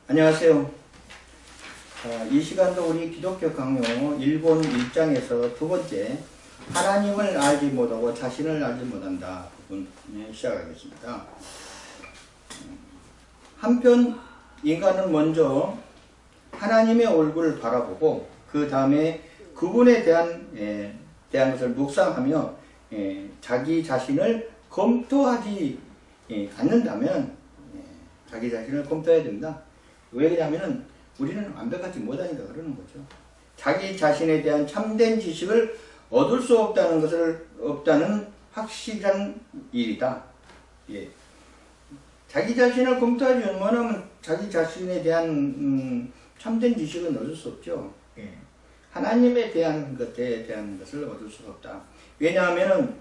안녕하세요. 이 시간도 우리 기독교 강요 일본 1장에서 두 번째 하나님을 알지 못하고 자신을 알지 못한다 부분에 시작하겠습니다. 한편 인간은 먼저 하나님의 얼굴을 바라보고 그 다음에 그분에 대한 것을 묵상하며 자기 자신을 검토하지 않는다면 자기 자신을 검토해야 된다. 왜 그러냐면은 우리는 완벽하지 못하니까 그러는 거죠. 자기 자신에 대한 참된 지식을 얻을 수 없다는 확실한 일이다. 예. 자기 자신을 검토하지 못하면 자기 자신에 대한 참된 지식은 얻을 수 없죠. 예. 하나님에 대한 것에 대한 것을 얻을 수가 없다. 왜냐하면은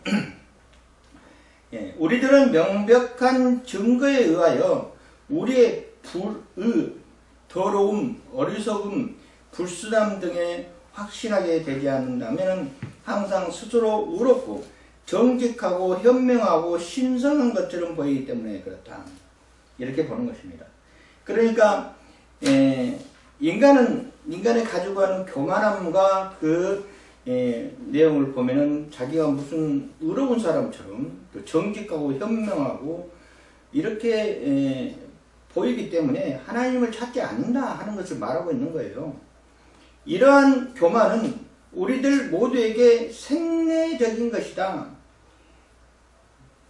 예, 우리들은 명백한 증거에 의하여 우리의 더러움, 어리석음, 불순함 등에 확신하게 되지 않는다면 항상 스스로 의롭고 정직하고 현명하고 신성한 것처럼 보이기 때문에 그렇다. 이렇게 보는 것입니다. 그러니까 인간이 가지고 하는 교만함과 그 내용을 보면은 자기가 무슨 의로운 사람처럼 정직하고 현명하고 이렇게 보이기 때문에 하나님을 찾지 않는다 하는 것을 말하고 있는 거예요. 이러한 교만은 우리들 모두에게 생내적인 것이다.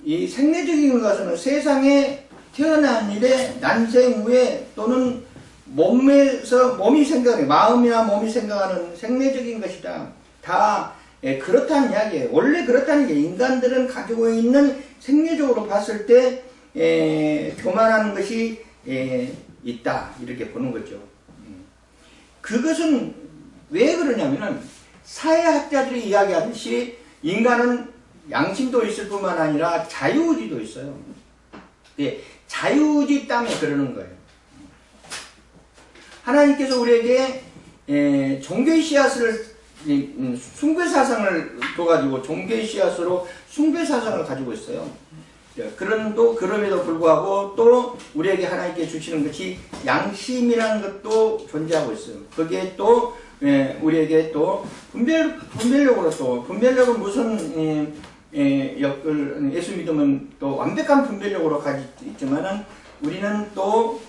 이 생내적인 것은 세상에 태어난 일에 난생 후에 또는 몸이 생각하는 마음이나 몸이 생각하는 생내적인 것이다. 다 그렇다는 이야기예요. 원래 그렇다는 게 인간들은 가지고 있는 생리적으로 봤을 때 교만하는 것이 있다 이렇게 보는 거죠. 그것은 왜 그러냐면은 사회학자들이 이야기하듯이 인간은 양심도 있을 뿐만 아니라 자유의지도 있어요. 자유의지 때문에 그러는 거예요. 하나님께서 우리에게 종교의 씨앗을 숭배사상을 둬가지고 종교의 씨앗으로 숭배사상을 가지고 있어요. 그럼에도 불구하고 또 우리에게 하나님께 주시는 것이 양심이라는 것도 존재하고 있어요. 거기에 또 우리에게 또 분별력은 무슨 예수 믿으면 또 완벽한 분별력으로 가지고 있지만은 우리는 또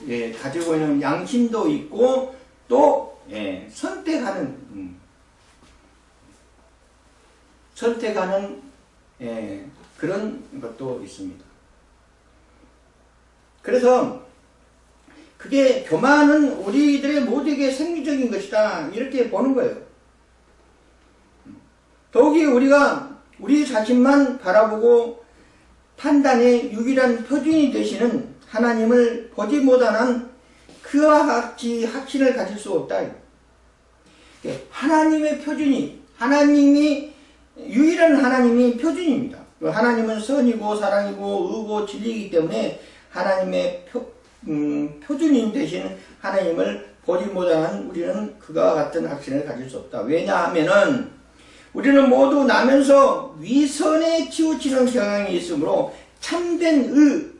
가지고 있는 양심도 있고 또 선택하는 그런 것도 있습니다. 그래서 그게 교만은 우리들의 모두에게 생리적인 것이다 이렇게 보는 거예요. 더욱이 우리가 우리 자신만 바라보고 판단의 유일한 표준이 되시는 하나님을 보지 못하는 그와 같이 확신을 가질 수 없다. 하나님의 표준이 유일한 하나님이 표준입니다. 하나님은 선이고 사랑이고 의고 진리이기 때문에 하나님의 표준인 대신 하나님을 보지 못하는 우리는 그와 같은 확신을 가질 수 없다. 왜냐하면은 우리는 모두 나면서 위선에 치우치는 경향이 있으므로 참된 의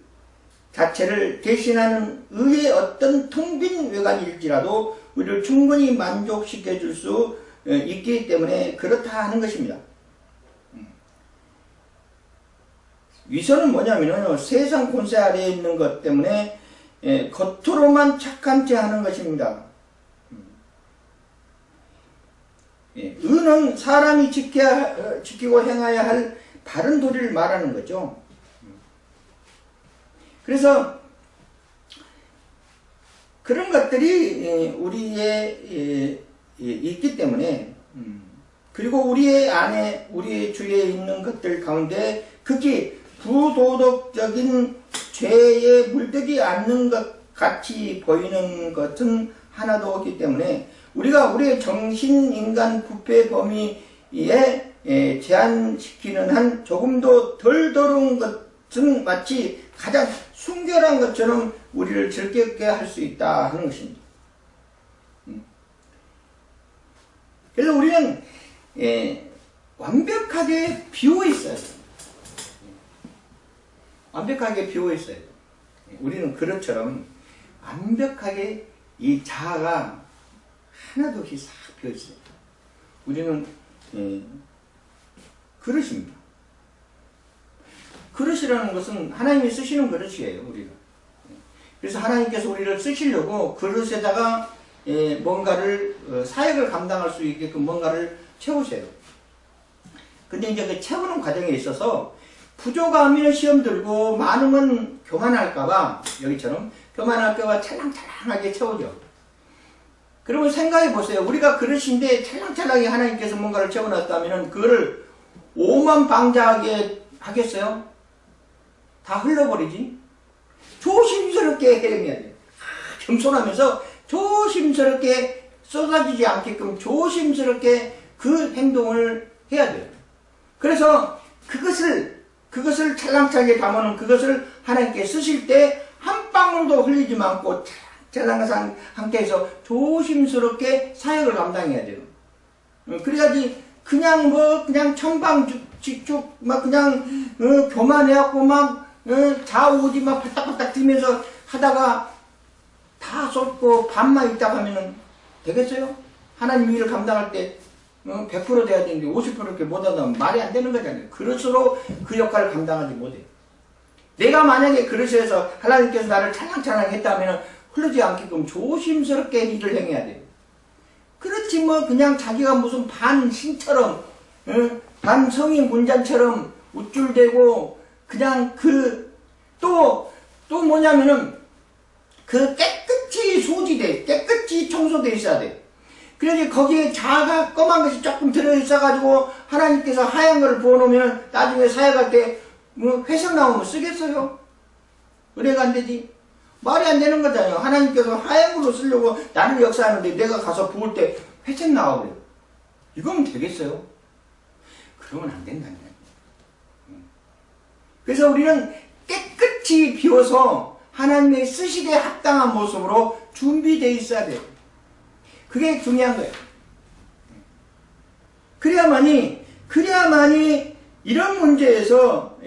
자체를 대신하는 의의 어떤 텅 빈 외관일지라도 우리를 충분히 만족시켜 줄 수 있기 때문에 그렇다 하는 것입니다. 위선은 뭐냐면요, 세상 권세 아래에 있는 것 때문에 겉으로만 착한 체 하는 것입니다. 의는 사람이 지키고 행해야 할 바른 도리를 말하는 거죠. 그래서 그런 것들이 우리의 있기 때문에 그리고 우리의 안에 우리의 주위에 있는 것들 가운데 극히 부도덕적인 죄에 물들지 않는 것 같이 보이는 것은 하나도 없기 때문에 우리가 우리의 정신인간 부패 범위에 제한시키는 한 조금도 덜 더러운 것은 마치 가장 순결한 것처럼 우리를 즐겁게 할 수 있다 하는 것입니다. 그래서 우리는 완벽하게 비워 있어야 돼요. 완벽하게 비워 있어야 돼요. 우리는 그릇처럼 완벽하게 이 자아가 하나도 없이 싹 비어있어요. 우리는 그릇입니다. 그릇이라는 것은 하나님이 쓰시는 그릇이에요. 우리가. 그래서 하나님께서 우리를 쓰시려고 그릇에다가 뭔가를 사역을 감당할 수 있게끔 뭔가를 채우세요. 근데 이제 그 채우는 과정에 있어서 부족하면 시험 들고 많으면 교만할까봐, 여기처럼 교만할까봐 찰랑찰랑하게 채우죠. 그러면 생각해 보세요. 우리가 그릇인데 찰랑찰랑하게 하나님께서 뭔가를 채워놨다면 그거를 오만방자하게 하겠어요? 다 흘러버리지. 조심스럽게 해야 돼요. 겸손하면서 조심스럽게 쏟아지지 않게끔 조심스럽게 그 행동을 해야 돼요. 그래서 그것을 찰랑찰랑하게 담아놓은 그것을 하나님께 쓰실 때 한 방울도 흘리지 않고 찰랑찰랑한 상태에서 조심스럽게 사역을 감당해야 돼요. 그래야지 그냥 천방직축 막 그냥 교만해갖고 막 좌우지 막 팔딱팔딱 뛰면서 하다가 다 쏟고 반만 있다가 하면은 되겠어요? 하나님 일을 감당할 때 100% 돼야 되는데 50%밖에 못하면 말이 안 되는 거잖아요. 그릇으로 그 역할을 감당하지 못해요. 내가 만약에 그릇에서 하나님께서 나를 찰랑찰랑 했다면 흐르지 않게끔 조심스럽게 일을 행해야 돼요. 그렇지 뭐 그냥 자기가 무슨 반신처럼 반성인 군자처럼 우쭐대고 그냥 또 뭐냐면은 그 깨끗이 소지돼 깨끗이 청소돼 있어야 돼. 그래야지 거기에 자아가 검은 것이 조금 들어있어가지고 하나님께서 하얀 걸 부어놓으면 나중에 사역할 때 뭐 회색 나오면 쓰겠어요? 은혜가 안 되지. 말이 안 되는 거잖아요. 하나님께서 하얀 걸로 쓰려고 나를 역사하는데 내가 가서 부을 때 회색 나와버려요. 이거면 되겠어요? 그러면 안 된다니까요. 그래서 우리는 깨끗이 비워서 하나님의 쓰시기에 합당한 모습으로 준비되어 있어야 돼요. 그게 중요한 거예요. 그래야만이 이런 문제에서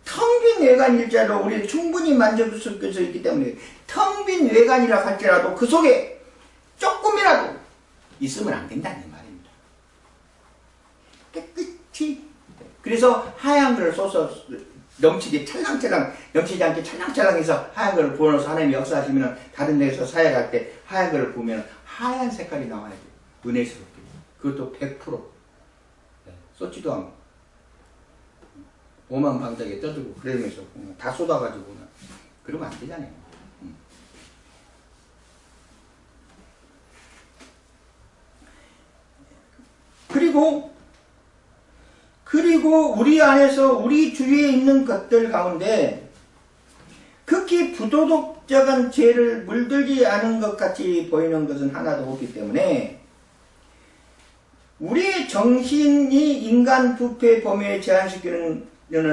텅 빈 외관일자로 우리는 충분히 만족할 수 있기 때문에 텅 빈 외관이라 할지라도 그 속에 조금이라도 있으면 안 된다는 말입니다. 깨끗이. 그래서 하얀 걸 쏘서 넘치게 찰랑찰랑 넘치지 않게 찰랑찰랑해서 하얀 걸 부어놓아서 하나님이 역사하시면 다른 데서 사역할 때 하얀 걸 부으면 하얀 색깔이 나와야 돼요. 은혜스럽게. 그것도 100% 쏟지도 않고 오만방자하게 떠들고 그러면서 다 쏟아가지고 그러면 안 되잖아요. 그리고 우리 안에서 우리 주위에 있는 것들 가운데 극히 부도덕적인 죄를 물들지 않은 것 같이 보이는 것은 하나도 없기 때문에 우리의 정신이 인간 부패 범위에 제한시키는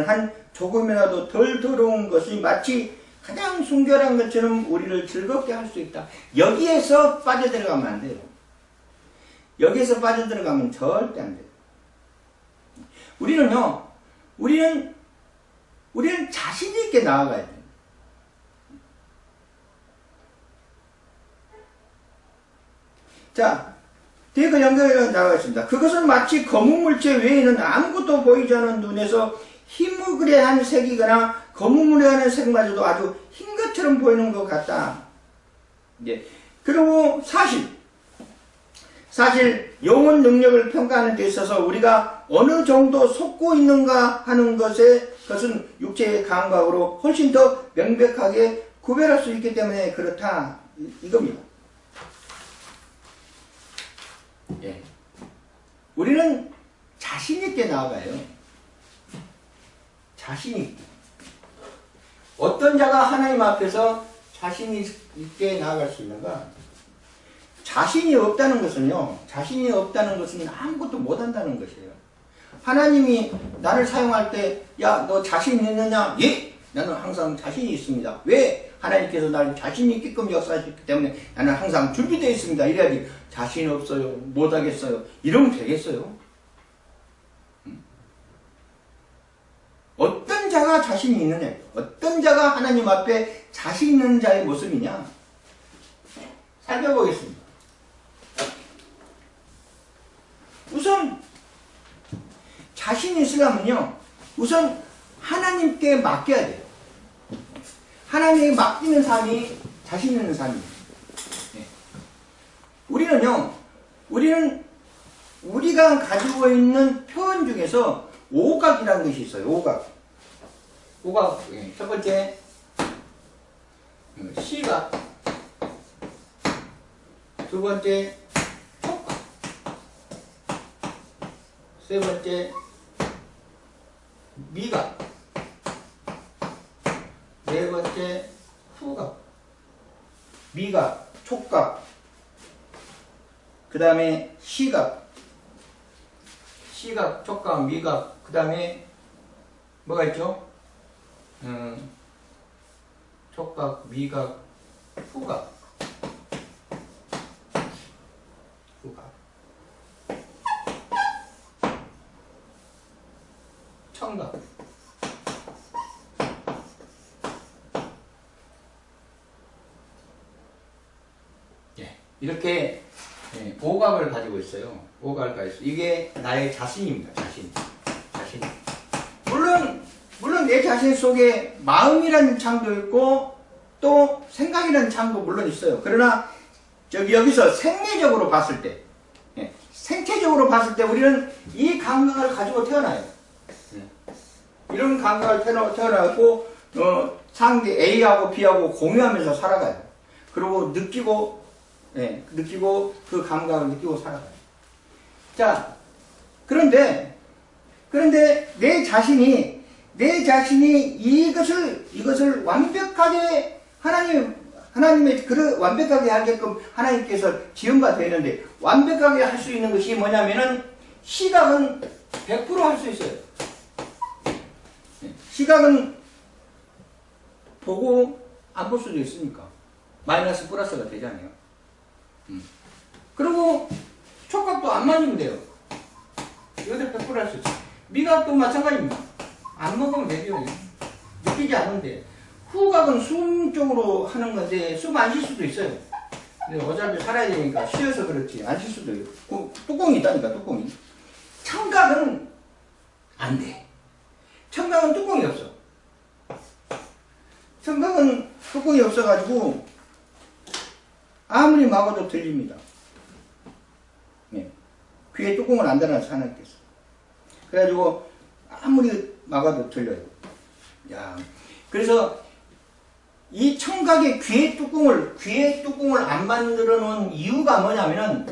한 조금이라도 덜 더러운 것이 마치 가장 순결한 것처럼 우리를 즐겁게 할 수 있다. 여기에서 빠져들어가면 안 돼요. 여기에서 빠져들어가면 절대 안 돼요. 우리는 자신 있게 나아가야 돼요. 자, 뒤에 그 연결해 나가겠습니다. 그것은 마치 검은 물체 외에는 아무것도 보이지 않는 눈에서 희무그레한 색이거나 검은무레한 색마저도 아주 흰 것처럼 보이는 것 같다. 그리고 사실 영혼 능력을 평가하는 데 있어서 우리가 어느 정도 속고 있는가 하는 것은 육체의 감각으로 훨씬 더 명백하게 구별할 수 있기 때문에 그렇다. 이겁니다. 우리는 자신 있게 나아가요. 자신 있게. 어떤 자가 하나님 앞에서 자신 있게 나아갈 수 있는가? 자신이 없다는 것은 아무것도 못한다는 것이에요. 하나님이 나를 사용할 때, 야, 너 자신 있느냐? 예! 나는 항상 자신이 있습니다. 왜? 하나님께서 나를 자신 있게끔 역사하셨기 때문에 나는 항상 준비되어 있습니다. 이래야지 자신 없어요. 못하겠어요. 이러면 되겠어요? 어떤 자가 자신이 있느냐? 어떤 자가 하나님 앞에 자신 있는 자의 모습이냐? 살펴보겠습니다. 우선 자신이 있으려면요, 우선 하나님께 맡겨야 돼요. 하나님께 맡기는 삶이 자신 있는 삶입니다. 네. 우리는 우리가 가지고 있는 표현 중에서 오각이라는 것이 있어요. 오각. 네. 첫 번째 시각, 두 번째 촉각, 세 번째 미각, 네 번째 후각. 미각, 촉각, 그 다음에 시각, 촉각, 미각, 그 다음에 뭐가 있죠? 촉각, 미각, 후각. 청각. 예, 이렇게 오각을 가지고 있어요. 오각을 가지고 있어요. 이게 나의 자신입니다. 자신. 물론 내 자신 속에 마음이라는 창도 있고 또 생각이라는 창도 물론 있어요. 그러나 여기서 생리적으로 봤을 때, 생체적으로 봤을 때 우리는 이 감각을 가지고 태어나요. 이런 감각을 태어나고 상대 A하고 B하고 공유하면서 살아가요. 그리고 느끼고 그 감각을 느끼고 살아가요. 자, 그런데 내 자신이 이것을 완벽하게 하나님의 완벽하게 하게끔 하나님께서 지음바 되어 있는데, 완벽하게 할 수 있는 것이 뭐냐면은 시각은 100% 할 수 있어요. 시각은 보고 안 볼 수도 있으니까 마이너스 플러스가 되잖아요. 그리고 촉각도 안 맞으면 돼요. 이것도 100% 할 수 있어요. 미각도 마찬가지입니다. 안 먹으면 되죠. 느끼지 않는데. 후각은 숨 쪽으로 하는 건데 숨 안 쉴 수도 있어요. 근데 어차피 살아야 되니까 쉬어서 그렇지 안 쉴 수도 있고, 뚜껑이 있다니까, 뚜껑이. 청각은 안 돼. 청각은 뚜껑이 없어. 청각은 뚜껑이 없어가지고 아무리 막아도 들립니다. 네. 귀에 뚜껑을 안 달아서 하나님께서. 그래가지고 아무리 막아도 들려요. 야, 그래서 이 청각의 귀의 뚜껑을 안 만들어 놓은 이유가 뭐냐면은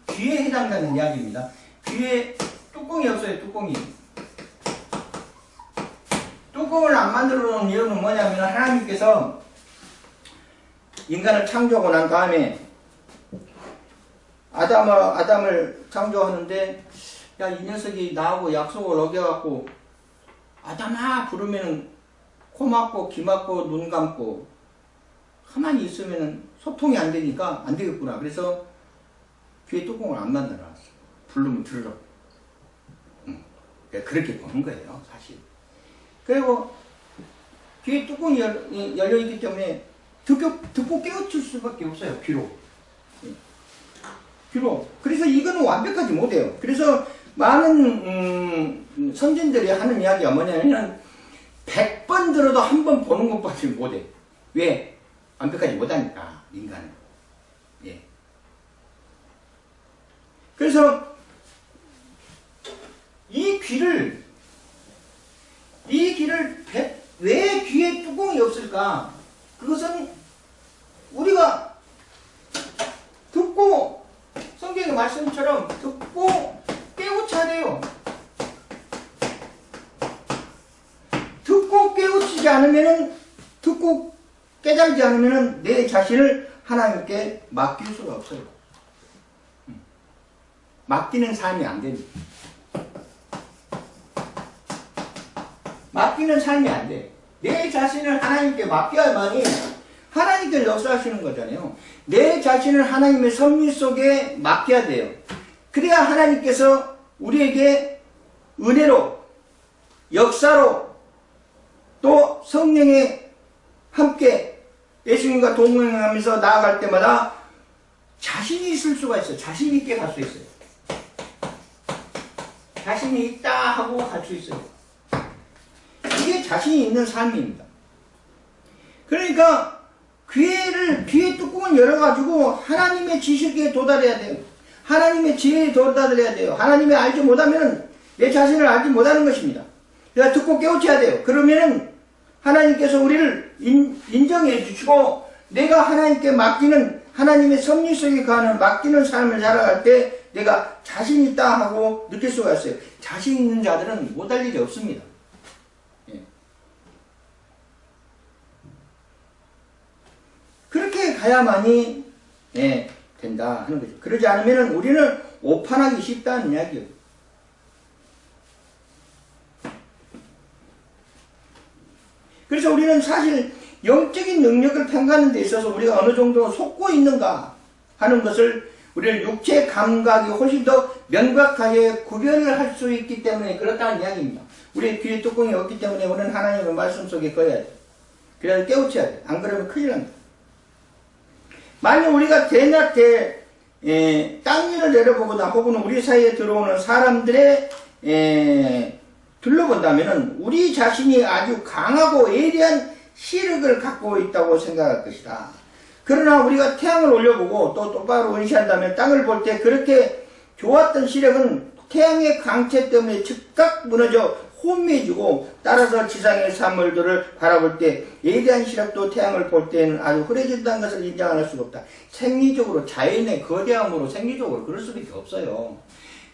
귀에 해당되는 이야기입니다. 귀에 뚜껑이 없어요. 뚜껑을 안 만들어 놓은 이유는 뭐냐면 하나님께서 인간을 창조하고 난 다음에 아담을 창조하는데, 야, 이 녀석이 나하고 약속을 어겨갖고 아담아 부르면은 코 막고 귀 막고 눈 감고 가만히 있으면은 소통이 안 되니까 안 되겠구나. 그래서 귀에 뚜껑을 안 만들어 놨어. 부르면 들으라고. 그렇게 보는 거예요, 사실. 그리고 귀에 뚜껑이 열려있기 때문에 듣고 깨우칠 수밖에 없어요, 귀로. 그래서 이거는 완벽하지 못해요. 그래서 많은 선진들이 하는 이야기가 뭐냐면 100번 들어도 한 번 보는 것밖에 못해. 왜? 완벽하지 못하니까, 인간은. 예. 그래서 이 귀를 왜 귀에 뚜껑이 없을까? 그것은 우리가 듣고, 성경의 말씀처럼 듣고 깨우쳐야 돼요. 듣고 깨우치지 않으면은, 듣고 깨달지 않으면은 내 자신을 하나님께 맡길 수가 없어요. 맡기는 삶이 안 됩니다. 맡기는 삶이 안 돼. 내 자신을 하나님께 맡겨야만이 하나님께 역사하시는 거잖아요. 내 자신을 하나님의 섭리 속에 맡겨야 돼요. 그래야 하나님께서 우리에게 은혜로, 역사로, 또 성령에 함께 예수님과 동행하면서 나아갈 때마다 자신이 있을 수가 있어요. 자신 있게 갈 수 있어요. 자신이 있다 하고 갈 수 있어요. 이게 자신이 있는 삶입니다. 그러니까 귀의 뚜껑을 열어가지고 하나님의 지식에 도달해야 돼요. 하나님의 지혜에 도달해야 돼요. 하나님이 알지 못하면 내 자신을 알지 못하는 것입니다. 그래서 듣고 깨우쳐야 돼요. 그러면은 하나님께서 우리를 인정해 주시고 내가 하나님께 맡기는 하나님의 섭리 속에 가는 맡기는 삶을 살아갈 때 내가 자신 있다 하고 느낄 수가 있어요. 자신 있는 자들은 못할 일이 없습니다. 예. 그렇게 가야만이 예, 된다 하는 거죠. 그러지 않으면 우리는 오판하기 쉽다는 이야기예요. 그래서 우리는 사실 영적인 능력을 평가하는 데 있어서 우리가 어느 정도 속고 있는가 하는 것을 우리는 육체 감각이 훨씬 더 명확하게 구별을 할 수 있기 때문에 그렇다는 이야기입니다. 우리의 귀에 뚜껑이 없기 때문에 우리는 하나님의 말씀 속에 거해야 돼. 그래야 깨우쳐야 돼. 안 그러면 큰일 납니다. 만약 우리가 땅 위를 내려보거나 혹은 우리 사이에 들어오는 사람들의 둘러본다면 우리 자신이 아주 강하고 예리한 시력을 갖고 있다고 생각할 것이다. 그러나 우리가 태양을 올려보고 또 똑바로 의시한다면 땅을 볼 때 그렇게 좋았던 시력은 태양의 강체 때문에 즉각 무너져 혼미해지고 따라서 지상의 산물들을 바라볼 때 예리한 시력도 태양을 볼 때는 아주 흐려진다는 것을 인정할 수가 없다. 생리적으로 자연의 거대함으로 생리적으로 그럴 수밖에 없어요.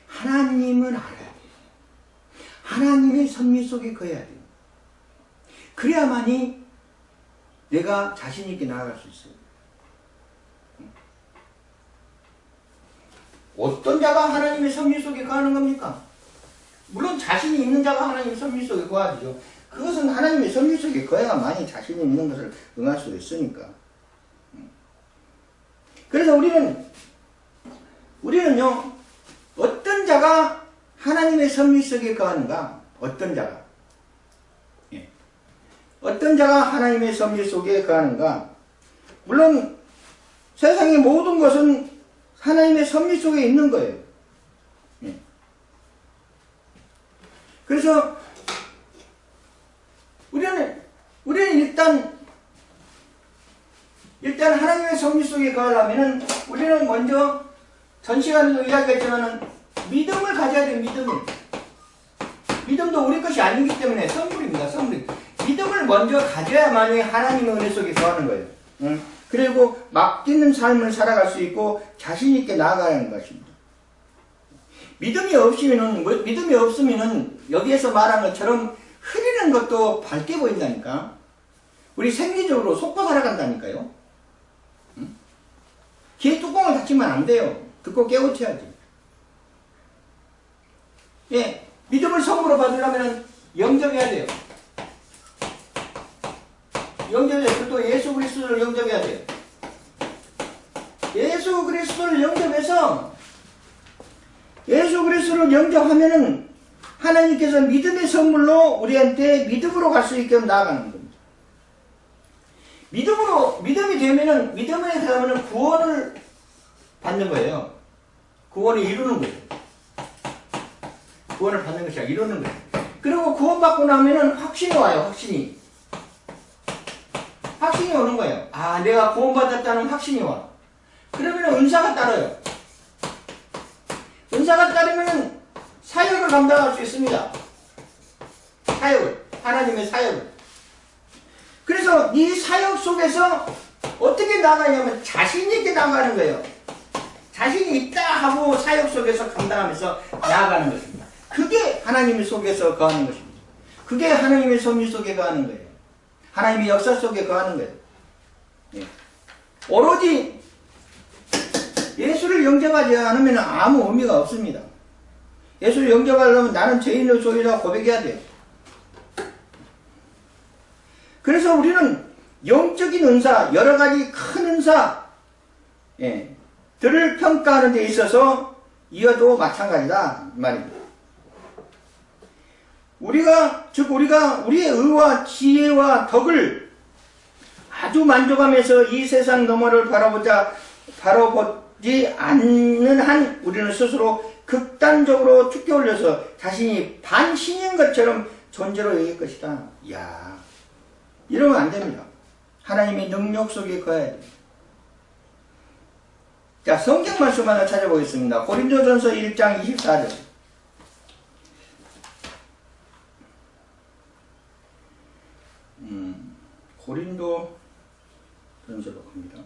하나님을 알아야 돼요. 하나님의 섭리 속에 거해야 돼요. 그래야만이 내가 자신있게 나아갈 수 있어요. 어떤 자가 하나님의 섭리 속에 거하는 겁니까? 물론 자신이 있는 자가 하나님의 섭리 속에 거하죠. 그것은 하나님의 섭리 속에 거해야만이 자신이 있는 것을 응할 수 있으니까. 그래서 우리는요, 어떤 자가 하나님의 섭리 속에 거하는가? 어떤 자가? 예. 어떤 자가 하나님의 섭리 속에 거하는가? 물론 세상의 모든 것은 하나님의 섭리 속에 있는 거예요. 예. 그래서 우리는 일단 하나님의 섭리 속에 거하려면은 우리는 먼저 전 시간에도 이야기했지만은 믿음을 가져야 돼요. 믿음도 우리 것이 아니기 때문에 선물입니다. 선물. 믿음을 먼저 가져야만이 하나님의 은혜 속에 거하는 거예요. 응? 그리고 맡기는 삶을 살아갈 수 있고 자신 있게 나아가는 것입니다. 믿음이 없으면은 여기에서 말한 것처럼 흐리는 것도 밝게 보인다니까. 우리 생리적으로 속고 살아간다니까요. 응? 귀에 뚜껑을 닫히면 안 돼요. 듣고 깨우쳐야지. 예, 믿음을 선물로 받으려면 영접해야 돼요. 또 예수 그리스도를 영접해야 돼요. 예수 그리스도를 영접해서 예수 그리스도를 영접하면은 하나님께서 믿음의 선물로 우리한테 믿음으로 갈 수 있게 나아가는 겁니다. 믿음이 되면은 구원을 받는 거예요. 구원을 이루는 거예요. 구원을 받는 것이 아니라 이루는 거예요. 그리고 구원받고 나면은 확신이 와요. 확신이 오는 거예요. 아, 내가 구원받았다는 확신이 와. 그러면 은사가 따라요. 은사가 따르면 사역을 감당할 수 있습니다. 하나님의 사역을. 그래서 이 사역 속에서 어떻게 나가냐면 자신있게 나가는 거예요. 자신이 있다 하고 사역 속에서 감당하면서 나아가는 것입니다. 그게 하나님의 속에서 거하는 것입니다. 그게 하나님의 섭리 속에 거하는 거예요. 하나님의 역사 속에 거하는 거예요. 예. 오로지 예수를 영접하지 않으면 아무 의미가 없습니다. 예수를 영접하려면 나는 죄인의 소유라 고백해야 돼요. 그래서 우리는 영적인 은사, 여러 가지 큰 은사, 들을 평가하는 데 있어서 이어도 마찬가지다 말입니다. 우리가 우리의 의와 지혜와 덕을 아주 만족하면서 이 세상 너머를 바라보자 않는 한 우리는 스스로 극단적으로 축게 올려서 자신이 반신인 것처럼 존재로 여길 것이다. 이야, 이러면 안 됩니다. 하나님의 능력 속에 거해야 됩니다. 자, 성경 말씀 하나 찾아보겠습니다. 고린도전서 1장 24절. 고린도전서로 갑니다.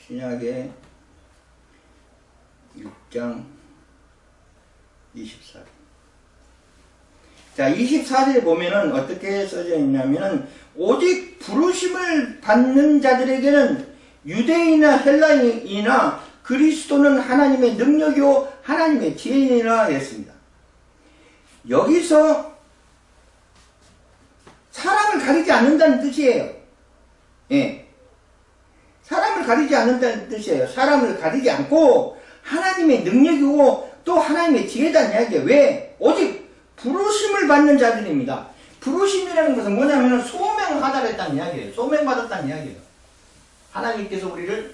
신약의 1장 24절. 자, 24절에 보면은 어떻게 써져 있냐면은 오직 부르심을 받는 자들에게는 유대인이나 헬라인이나 그리스도는 하나님의 능력이요 하나님의 지혜이라 했습니다. 여기서 사람을 가리지 않는다는 뜻이에요. 예. 사람을 가리지 않는다는 뜻이에요. 사람을 가리지 않고 하나님의 능력이고 또 하나님의 지혜다는 이야기예요. 왜? 오직 부르심을 받는 자들입니다. 부르심이라는 것은 뭐냐면 소명하다랬다는 이야기예요. 소명받았다는 이야기예요. 하나님께서 우리를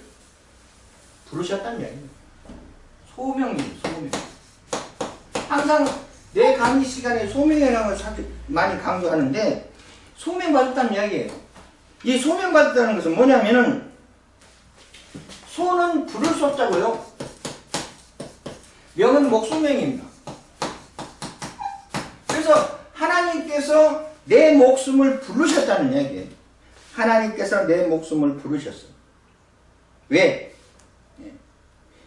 부르셨다는 이야기예요. 소명이에요. 소명. 항상 내 강의 시간에 소명이라는 걸 많이 강조하는데 소명받았다는 이야기예요. 이 소명받았다는 것은 뭐냐면은 소는 부를 소자고요. 명은 목소명입니다. 그래서 하나님께서 내 목숨을 부르셨다는 이야기예요. 하나님께서 내 목숨을 부르셨어요. 왜?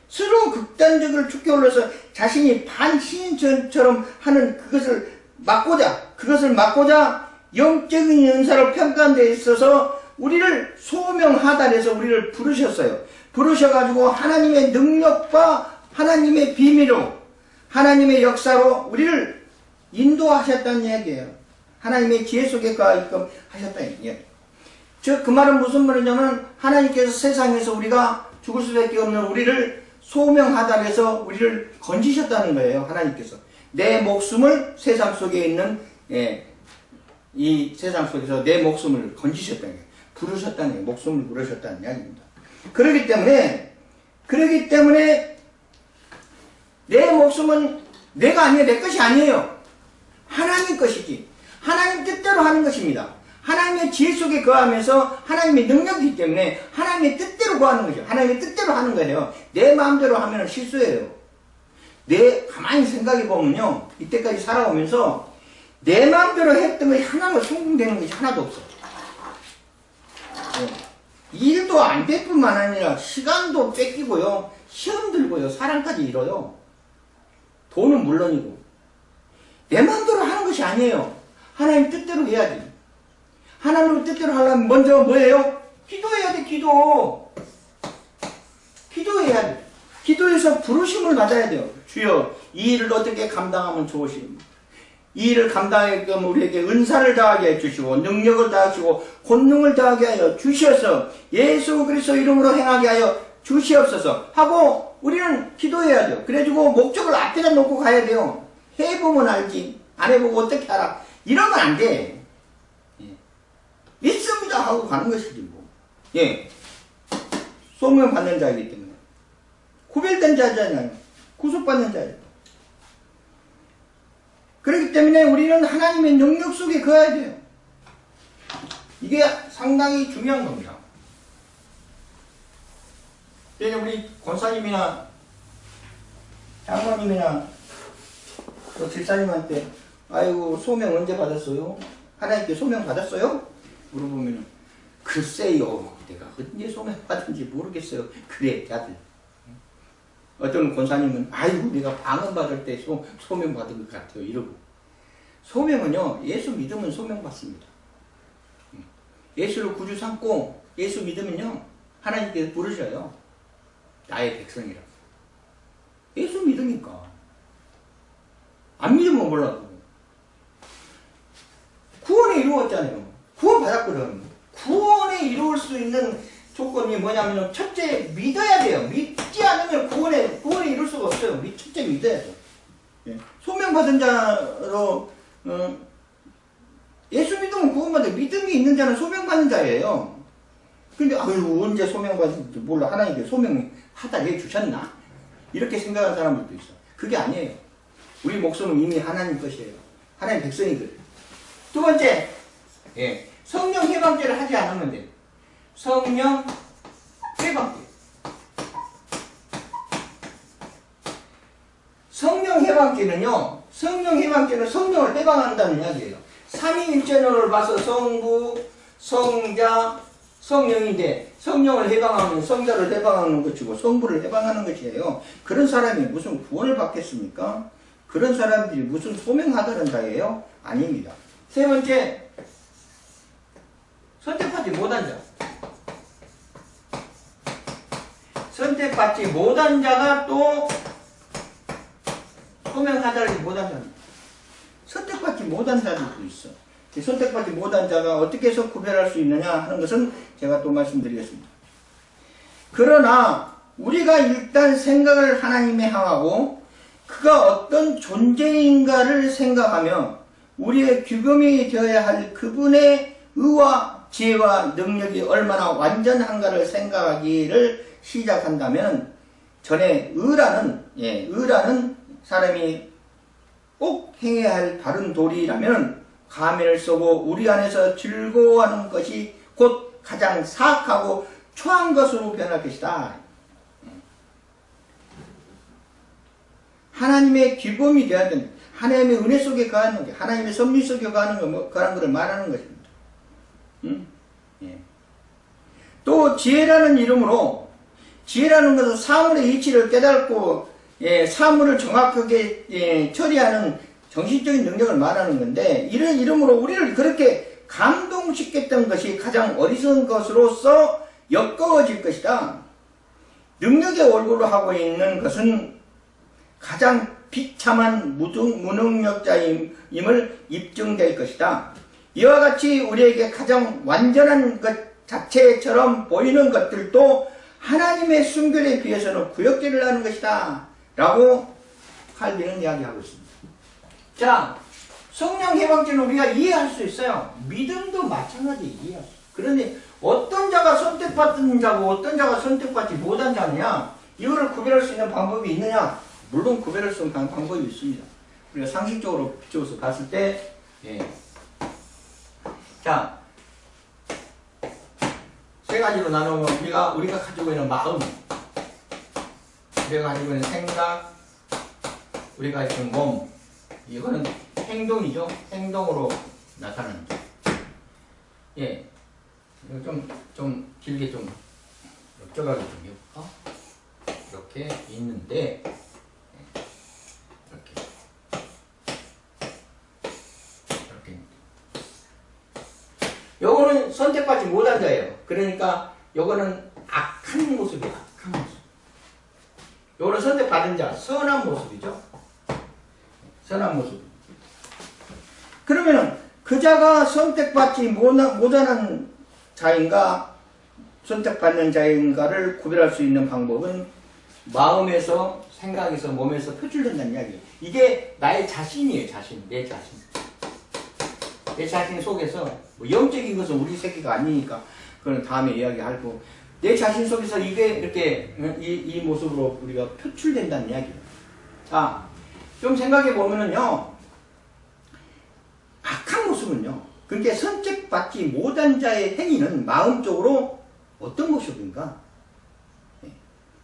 서로 극단적으로 축게 올라서 자신이 반신처럼 하는 그것을 막고자 영적인 은사로 평가한 데 있어서 우리를 소명하다 해서 우리를 부르셨어요. 부르셔가지고 하나님의 능력과 하나님의 비밀로 하나님의 역사로 우리를 인도하셨다는 이야기예요. 하나님의 지혜 속에 가게끔 하셨다는 이야기예요. 즉 그 말은 무슨 말이냐면 하나님께서 세상에서 우리가 죽을 수밖에 없는 우리를 소명하다 해서 우리를 건지셨다는 거예요. 하나님께서 내 목숨을 세상 속에 있는 이 세상 속에서 내 목숨을 건지셨다는 거예요. 부르셨다는 거예요. 목숨을 부르셨다는 이야기입니다. 그렇기 때문에 내 목숨은 내가 아니에요. 내 것이 아니에요. 하나님 것이지. 하나님 뜻대로 하는 것입니다. 하나님의 지혜 속에 거하면서 하나님의 능력이기 때문에 하나님의 뜻대로 거하는 거죠. 하나님의 뜻대로 하는 거예요. 내 마음대로 하면 실수예요. 가만히 생각해 보면요. 이때까지 살아오면서 내 마음대로 했던 것이 하나로 성공되는 것이 하나도 없어요. 일도 안 될 뿐만 아니라 시간도 뺏기고요. 시험 들고요. 사랑까지 잃어요. 돈은 물론이고. 내 마음대로 하는 것이 아니에요. 하나님 뜻대로 해야지. 하나님 뜻대로 하려면 먼저 뭐예요? 기도해야 돼. 기도해야 돼. 기도해서 부르심을 받아야 돼요. 주여 이 일을 어떻게 감당하면 좋으십니까? 이 일을 감당하게끔 우리에게 은사를 더하게 해주시고 능력을 더하시고 권능을 더하게 하여 주시어서 예수 그리스도 이름으로 행하게 하여 주시옵소서 하고 우리는 기도해야 돼요. 그래가지고 목적을 앞에다 놓고 가야 돼요. 해보면 알지 안 해보고 어떻게 알아. 이러면 안 돼. 있습니다 하고 가는 것이지 뭐. 소명 받는 자이기 때문에 구별된 자잖아요. 구속받는 자예요. 그렇기 때문에 우리는 하나님의 능력 속에 거해야 돼요. 이게 상당히 중요한 겁니다. 그래서 우리 권사님이나 장모님이나 또 집사님한테 아이고 소명 언제 받았어요? 하나님께 소명 받았어요? 물어보면 글쎄요 내가 언제 소명 받은지 모르겠어요. 그래 다들. 어떤 권사님은 아이고 내가 방언 받을 때 소명 받은 것 같아요 이러고. 소명은요 예수 믿으면 소명 받습니다. 예수를 구주 삼고 예수 믿으면요 하나님께서 부르셔요. 나의 백성이라고. 예수 믿으니까. 안 믿으면 몰라도. 구원이 이루어졌잖아요. 구원 받았거든. 구원에 이루어질 수 있는 조건이 뭐냐면 첫째 믿어야 돼요. 믿지 않으면 구원에 이룰 수가 없어요. 첫째 믿어야 돼요. 소명받은 자로 예수 믿으면 구원받아요. 믿음이 있는 자는 소명받는 자예요. 근데 아유 언제 소명받았는지 몰라. 하나님께 소명하다 해주셨나? 이렇게 생각하는 사람들도 있어. 그게 아니에요. 우리 목숨은 이미 하나님 것이에요. 하나님 백성이거든. 두 번째, 예, 성령 해방죄를 하지 않으면 돼. 성령 해방죄. 성령 해방죄는요, 성령 해방죄는 성령을 해방한다는 이야기예요. 삼위일체론을 봐서 성부, 성자, 성령인데 성령을 해방하면 성자를 해방하는 것이고 성부를 해방하는 것이에요. 그런 사람이 무슨 구원을 받겠습니까? 그런 사람들이 무슨 소명하다는다예요? 아닙니다. 세 번째, 선택받지 못한 자. 선택받지 못한 자가 또 소명하다를 못한 자입니다. 선택받지 못한 자들도 있어. 선택받지 못한 자가 어떻게 해서 구별할 수 있느냐 하는 것은 제가 또 말씀드리겠습니다. 그러나 우리가 일단 생각을 하나님에 향하고 그가 어떤 존재인가를 생각하며 우리의 규범이 되어야 할 그분의 의와 지혜와 능력이 얼마나 완전한가를 생각하기를 시작한다면 전에 의라는 사람이 꼭 행해야 할 바른 도리라면 가면을 쓰고 우리 안에서 즐거워하는 것이 곧 가장 사악하고 초한 것으로 변할 것이다. 하나님의 기범이 되어야 된다. 하나님의 은혜 속에 거하는 것, 하나님의 섭리 속에 거하는 것, 그런 것을 말하는 것입니다. 예. 또 지혜라는 이름으로, 지혜라는 것은 사물의 이치를 깨닫고 사물을 정확하게 처리하는 정신적인 능력을 말하는 건데, 이런 이름으로 우리를 그렇게 감동시켰던 것이 가장 어리석은 것으로서 엮어질 것이다. 능력의 얼굴로 하고 있는 것은 가장 비참한 무능력자임을 입증될 것이다. 이와 같이 우리에게 가장 완전한 것 자체처럼 보이는 것들도 하나님의 순결에 비해서는 구역질을 하는 것이다. 라고 칼빈은 이야기하고 있습니다. 자, 성령 해방죄는 우리가 이해할 수 있어요. 믿음도 마찬가지 이해할 수 있어요. 그런데 어떤 자가 선택받은 자고 어떤 자가 선택받지 못한 자냐, 이거를 구별할 수 있는 방법이 있느냐? 물론 구별할 수 있는 방법이 있습니다. 우리가 상식적으로 비춰서 봤을 때, 자, 세 가지로 나누면 우리가 가지고 있는 마음, 우리가 가지고 있는 생각, 우리가 가지고 있는 몸, 이거는 행동이죠. 행동으로 나타나는 거. 예, 이거 좀 길게 좀 적어가지고 좀 해볼까? 이렇게 있는데, 요거는 선택받지 못한 자예요. 그러니까 요거는 악한 모습이에요. 악한 모습. 요거는 선택받은 자, 선한 모습이죠. 선한 모습. 그러면은 그 자가 선택받지 못한 자인가 선택받는 자인가를 구별할 수 있는 방법은 마음에서, 생각에서, 몸에서 표출된다는 이야기예요. 이게 나의 자신이에요. 자신. 내 자신. 내 자신 속에서, 뭐 영적인 것은 우리 새끼가 아니니까 그건 다음에 이야기하고, 내 자신 속에서 이게 이렇게 이 모습으로 우리가 표출된다는 이야기예요. 자, 좀 생각해 보면은요, 악한 모습은요, 그러니까 선택받지 못한 자의 행위는 마음적으로 어떤 모습인가?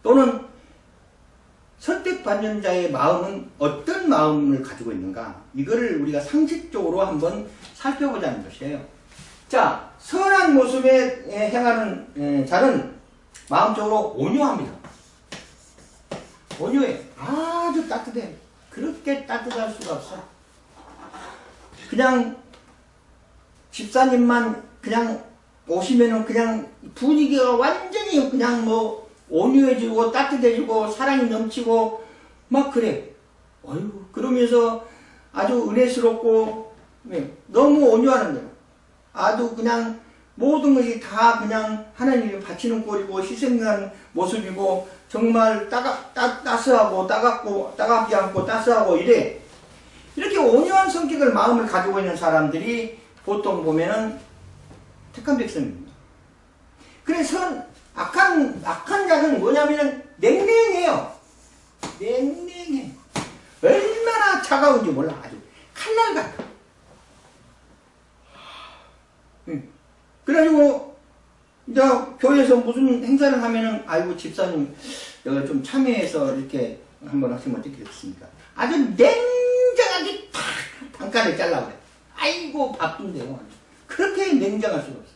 또는 선택받는 자의 마음은 어떤 마음을 가지고 있는가? 이거를 우리가 상식적으로 한번 살펴보자는 것이에요. 자, 선한 모습에 행하는 자는 마음적으로 온유합니다. 온유해. 아주 따뜻해. 그렇게 따뜻할 수가 없어. 그냥 집사님만 그냥 오시면은 그냥 분위기가 완전히 그냥 뭐 온유해지고 따뜻해지고 사랑이 넘치고 막 그래. 어휴, 그러면서 아주 은혜스럽고 너무 온유하는 거예요. 아주 그냥 모든 것이 다 그냥 하나님이 바치는 꼴이고 희생한 모습이고 정말 따스하고 따갑지 않고 따스하고 이래. 이렇게 온유한 성격을 마음을 가지고 있는 사람들이 보통 보면은 택한 백성입니다. 그래서 악한 자는 뭐냐면은 냉랭해요. 냉랭해. 얼마나 차가운지 몰라. 아주 칼날 같아. 그래가지고 이제 교회에서 무슨 행사를 하면은 아이고 집사님 내가 좀 참여해서 이렇게 한번 하시면 어떻게 됐습니까? 아주 냉정하게 탁 단가를 잘라 그래. 아이고 바쁜데요. 그렇게 냉정할 수가 없어.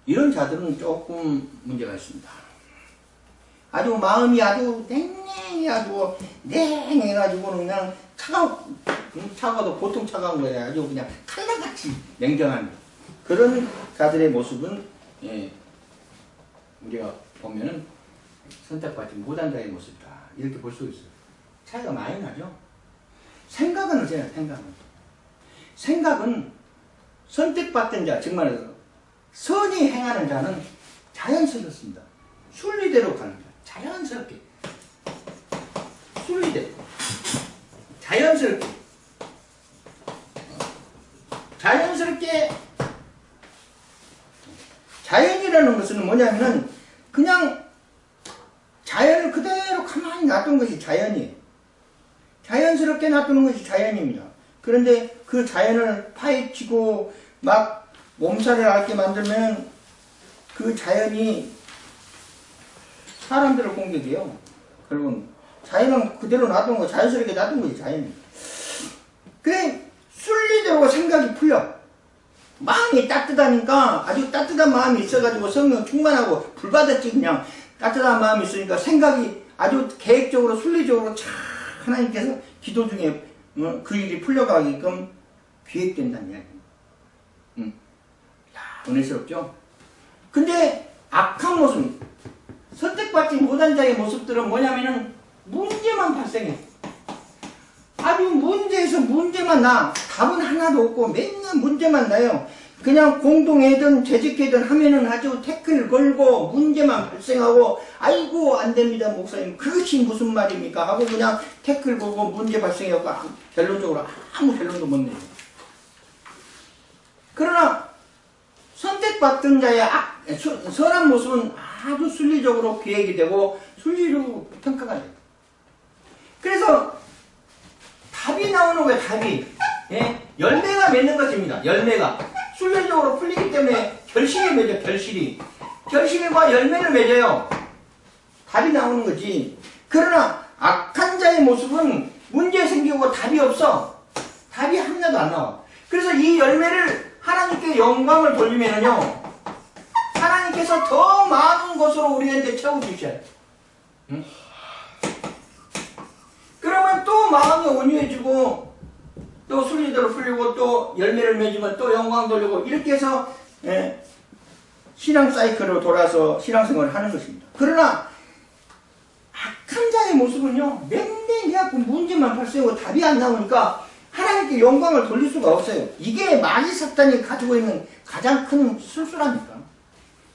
이런 자들은 조금 문제가 있습니다. 아주 마음이 아주 냉랭해가지고 냉해가지고는 그냥 차가워도 보통 차가운 거야. 아주 그냥 칼날같이 냉정한 그런 자들의 모습은 우리가 보면은 선택받지 못한 자의 모습이다. 이렇게 볼 수 있어요. 차이가 많이 나죠. 생각은 어쩌냐. 생각은 선택받던 자, 정말로 선이 행하는 자는 자연스럽습니다. 순리대로 가는 거야. 자연스럽게. 순리대로. 자연스럽게. 자연이라는 것은 뭐냐면은 그냥 자연을 그대로 가만히 놔둔 것이 자연이에요. 자연스럽게 놔두는 것이 자연입니다. 그런데 그 자연을 파헤치고 막 몸살을 앓게 만들면 그 자연이 사람들을 공격해요. 결국은 자연은 그대로 놔둔 거, 자연스럽게 놔둔 것이 자연입니다. 그래 순리대로 생각이 풀려. 마음이 따뜻하니까 아주 따뜻한 마음이 있어가지고 성령 충만하고 불받았지. 그냥 따뜻한 마음이 있으니까 생각이 아주 계획적으로 순리적으로 참 하나님께서 기도 중에 그 일이 풀려가게끔 기획된다는 이야기입니다. 은혜스럽죠? 근데 악한 모습, 선택받지 못한 자의 모습들은 뭐냐면은 문제만 발생해. 아주 문제에서 문제만 나. 답은 하나도 없고 맨날 문제만 나요. 그냥 공동회든 재직회든 하면은 아주 태클 걸고 문제만 발생하고 아이고 안됩니다 목사님 그것이 무슨 말입니까 하고 그냥 태클 걸고 문제 발생하고 결론적으로 아무 결론도 못 내요. 그러나 선택받던 자의 선한 모습은 아주 순리적으로 기획이 되고 순리적으로 평가가 돼요. 그래서 답이 나오는 거예요. 답이. 열매가 맺는 것입니다. 열매가 순리적으로 풀리기 때문에 결실이 맺어요. 결실과 열매를 맺어요. 답이 나오는 거지. 그러나 악한 자의 모습은 문제 생기고 답이 없어. 답이 하나도 안 나와. 그래서 이 열매를 하나님께 영광을 돌리면요 하나님께서 더 많은 것으로 우리한테 채워주셔요. 응? 그러면 또 마음이 온유해지고 또 순리대로 풀리고 또 열매를 맺으면 또 영광 돌리고 이렇게 해서 신앙 사이클로 돌아서 신앙생활을 하는 것입니다. 그러나 악한 자의 모습은요 냉랭해갖고 문제만 발생하고 답이 안 나오니까 하나님께 영광을 돌릴 수가 없어요. 이게 마귀 사탄이 가지고 있는 가장 큰 술수라니까.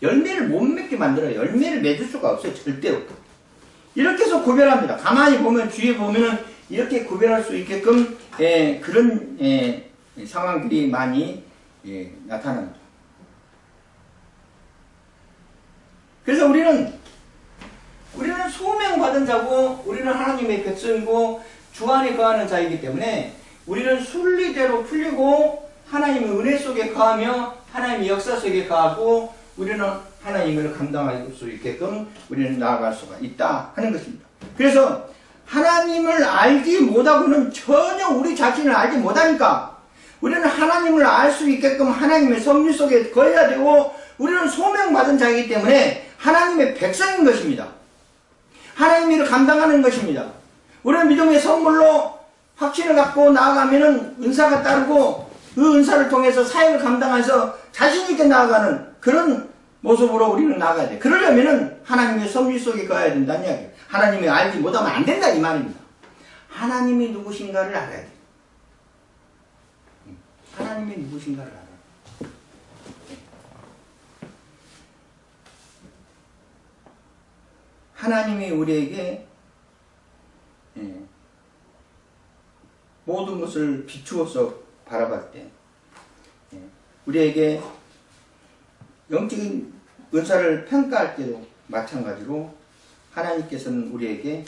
열매를 못 맺게 만들어요. 열매를 맺을 수가 없어요. 절대로. 이렇게 해서 구별합니다. 가만히 보면 주위에 보면은 이렇게 구별할 수 있게끔 그런 상황들이 많이 나타납니다. 그래서 우리는 소명받은 자고 우리는 하나님의 백성이고 주 안에 거하는 자이기 때문에 우리는 순리대로 풀리고 하나님의 은혜 속에 거하며 하나님의 역사 속에 거하고 우리는 하나님을 감당할 수 있게끔 우리는 나아갈 수가 있다 하는 것입니다. 그래서 하나님을 알지 못하고는 전혀 우리 자신을 알지 못하니까 우리는 하나님을 알 수 있게끔 하나님의 섭리 속에 거해야 되고 우리는 소명받은 자이기 때문에 하나님의 백성인 것입니다. 하나님의 일을 감당하는 것입니다. 우리는 믿음의 선물로 확신을 갖고 나아가면은 은사가 따르고 그 은사를 통해서 사역을 감당해서 자신있게 나아가는 그런 모습으로 우리는 나아가야 돼. 그러려면은 하나님의 섭리 속에 가야 된다는 이야기예요. 하나님이 알지 못하면 안 된다 이 말입니다. 하나님이 누구신가를 알아야 돼. 하나님이 누구신가를 알아야 돼. 하나님이 우리에게 모든 것을 비추어서 바라볼 때 우리에게 영적인 은사를 평가할 때도 마찬가지로 하나님께서는 우리에게